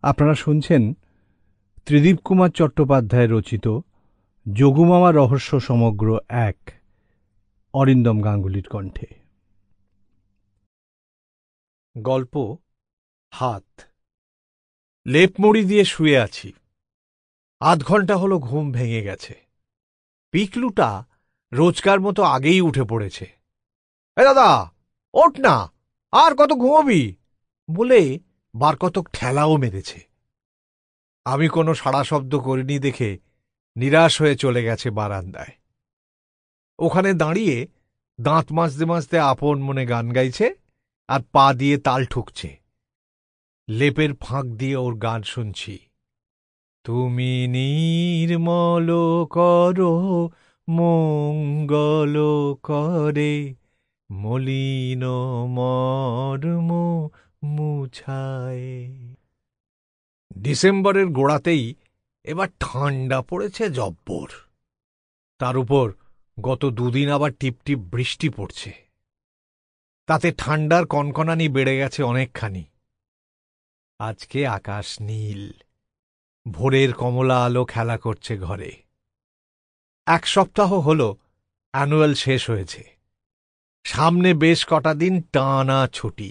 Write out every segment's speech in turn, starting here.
আপনারা শুনছেন ত্রিদীপ কুমার চট্টোপাধ্যায় রচিত যোগুমামা রহস্য সমগ্র ১, অরিন্দম গাঙ্গুলির কণ্ঠে। গল্প হাত। লেপ মুড়ি দিয়ে শুয়ে আছি। আধ ঘন্টা হলো ঘুম ভেঙে গেছে। পিকলুটা রোজকার মতো আগেই উঠে পড়েছে। এ দাদা, ওঠ না, আর কত ঘুমোবি বলে বার কতক ঠেলাও মেরেছে। আমি কোনো সাড়া শব্দ করিনি দেখে নিরাশ হয়ে চলে গেছে বারান্দায়। ওখানে দাঁড়িয়ে দাঁত মাজতে মাজতে আপন মনে গান গাইছে আর পা দিয়ে তাল ঠুকছে। লেপের ফাঁক দিয়ে ওর গান শুনছি। তুমি নির্মল করো মঙ্গল করে, মলিন মর্ম মুছায়। ডিসেম্বরের গোড়াতেই এবার ঠান্ডা পড়েছে জব্বর। তার উপর গত দুদিন আবার টিপটিপ বৃষ্টি পড়ছে। তাতে ঠান্ডার কনকনানি বেড়ে গেছে অনেকখানি। আজকে আকাশ নীল, ভোরের কমলা আলো খেলা করছে ঘরে। 1 সপ্তাহ হল অ্যানুয়াল শেষ হয়েছে। সামনে বেশ কটা দিন টানা ছুটি।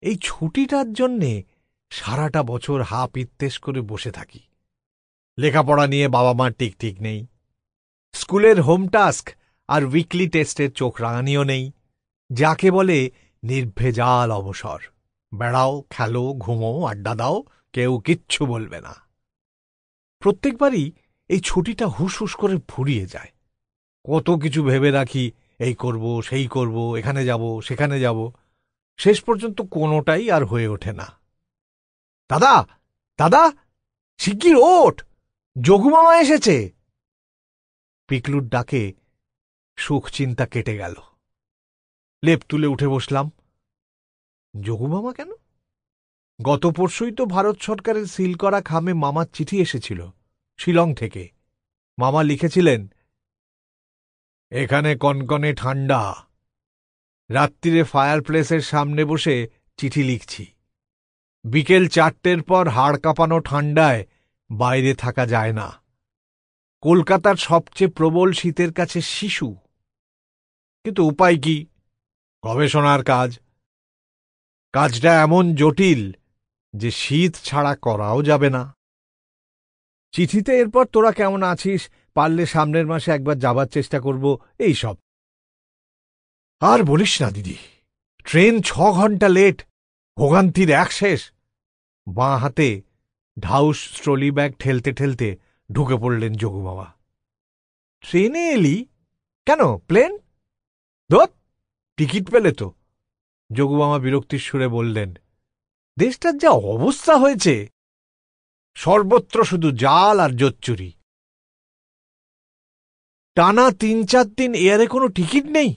এই ছুটিটার জন্যে সারাটা বছর হা পিত্তেস করে বসে থাকি। লেখাপড়া নিয়ে বাবা মার ঠিক নেই। স্কুলের হোম টাস্ক আর উইকলি টেস্টের চোখ রাঙানিও নেই। যাকে বলে নির্ভেজাল অবসর। বেড়াও, খেলো, ঘুমো, আড্ডা দাও, কেউ কিচ্ছু বলবে না। প্রত্যেকবারই এই ছুটিটা হুস হুস করে ফুরিয়ে যায়। কত কিছু ভেবে রাখি, এই করব, সেই করব, এখানে যাব, সেখানে যাব। শেষ পর্যন্ত কোনোটাই আর হয়ে ওঠে না। দাদা, দাদা, শিগগির ওঠ, যোগুমামা এসেছে। পিকলুর ডাকে সুখ চিন্তা কেটে গেল। লেপ তুলে উঠে বসলাম। যোগুমামা কেন? গত পরশুই তো ভারত সরকারের সিল করা খামে মামার চিঠি এসেছিল শিলং থেকে। মামা লিখেছিলেন, এখানে কনকনে ঠান্ডা। রাত্রিরে ফায়ার প্লেসের সামনে বসে চিঠি লিখছি। বিকেল 4টের পর হাড় কাঁপানো ঠান্ডায় বাইরে থাকা যায় না। কলকাতার সবচেয়ে প্রবল শীতের কাছে শিশু। কিন্তু উপায় কি? গবেষণার কাজ। কাজটা এমন জটিল যে শীত ছাড়া করাও যাবে না। চিঠিতে এরপর তোরা কেমন আছিস, পারলে সামনের মাসে একবার যাবার চেষ্টা করব, এই সব। আর বলিস না দিদি, ট্রেন 6 ঘন্টা লেট, ভোগান্তির এক শেষ। বাঁ হাতে ঢাউস ট্রলি ব্যাগ ঠেলতে ঠেলতে ঢুকে পড়লেন যোগুমামা। ট্রেনে এলি কেন? প্লেন? ধুৎ, টিকিট পেলে তো। যোগুমামা বিরক্তির সুরে বললেন, দেশটার যা অবস্থা হয়েছে, সর্বত্র শুধু জাল আর জোচ্চুরি। টানা 3-4 দিন এয়ারে কোনো টিকিট নেই।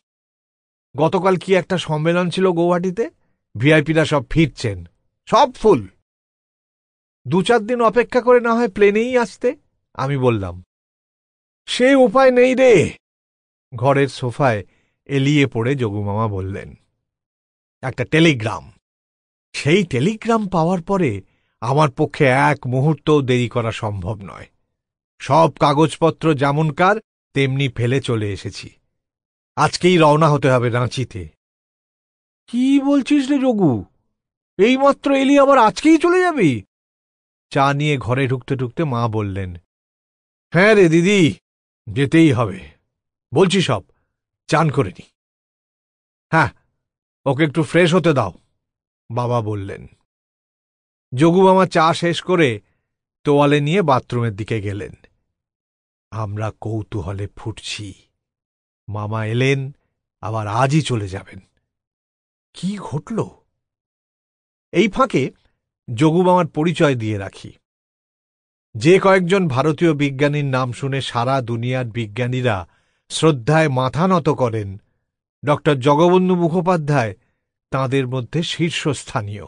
গতকাল কি একটা সম্মেলন ছিল গৌহাটিতে, ভিআইপিরা সব ফিরছেন, সব ফুল। 2-4 দিন অপেক্ষা করে না হয় প্লেনেই আসতে, আমি বললাম। সে উপায় নেই রে। ঘরের সোফায় এলিয়ে পড়ে যোগুমামা বললেন, একটা টেলিগ্রাম। সেই টেলিগ্রাম পাওয়ার পরে আমার পক্ষে এক মুহূর্তও দেরি করা সম্ভব নয়। সব কাগজপত্র যেমনকার তেমনি ফেলে চলে এসেছি। আজকেই রওনা হতে হবে রাঁচিতে। কি বলছিস রে যোগু? এইমাত্র এলি, আবার আজকেই চলে যাবি? চা নিয়ে ঘরে ঢুকতে ঢুকতে মা বললেন, হ্যাঁ রে দিদি, যেতেই হবে। বলছি সব, চান করে নি। হ্যাঁ, ওকে একটু ফ্রেশ হতে দাও, বাবা বললেন। যোগুমামা চা শেষ করে তোয়ালে নিয়ে বাথরুমের দিকে গেলেন। আমরা কৌতূহলে ফুটছি। মামা এলেন, আবার আজই চলে যাবেন। কি ঘটল? এই ফাঁকে যোগুমামার পরিচয় দিয়ে রাখি। যে কয়েকজন ভারতীয় বিজ্ঞানীর নাম শুনে সারা দুনিয়ার বিজ্ঞানীরা শ্রদ্ধায় মাথা নত করেন, ডক্টর জগবন্ধু মুখোপাধ্যায় তাঁদের মধ্যে শীর্ষস্থানীয়।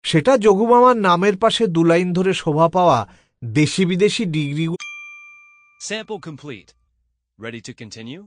সেটা যোগুমামার নামের পাশে 2 লাইন ধরে শোভা পাওয়া দেশি বিদেশি degree. Sample complete. Ready to continue?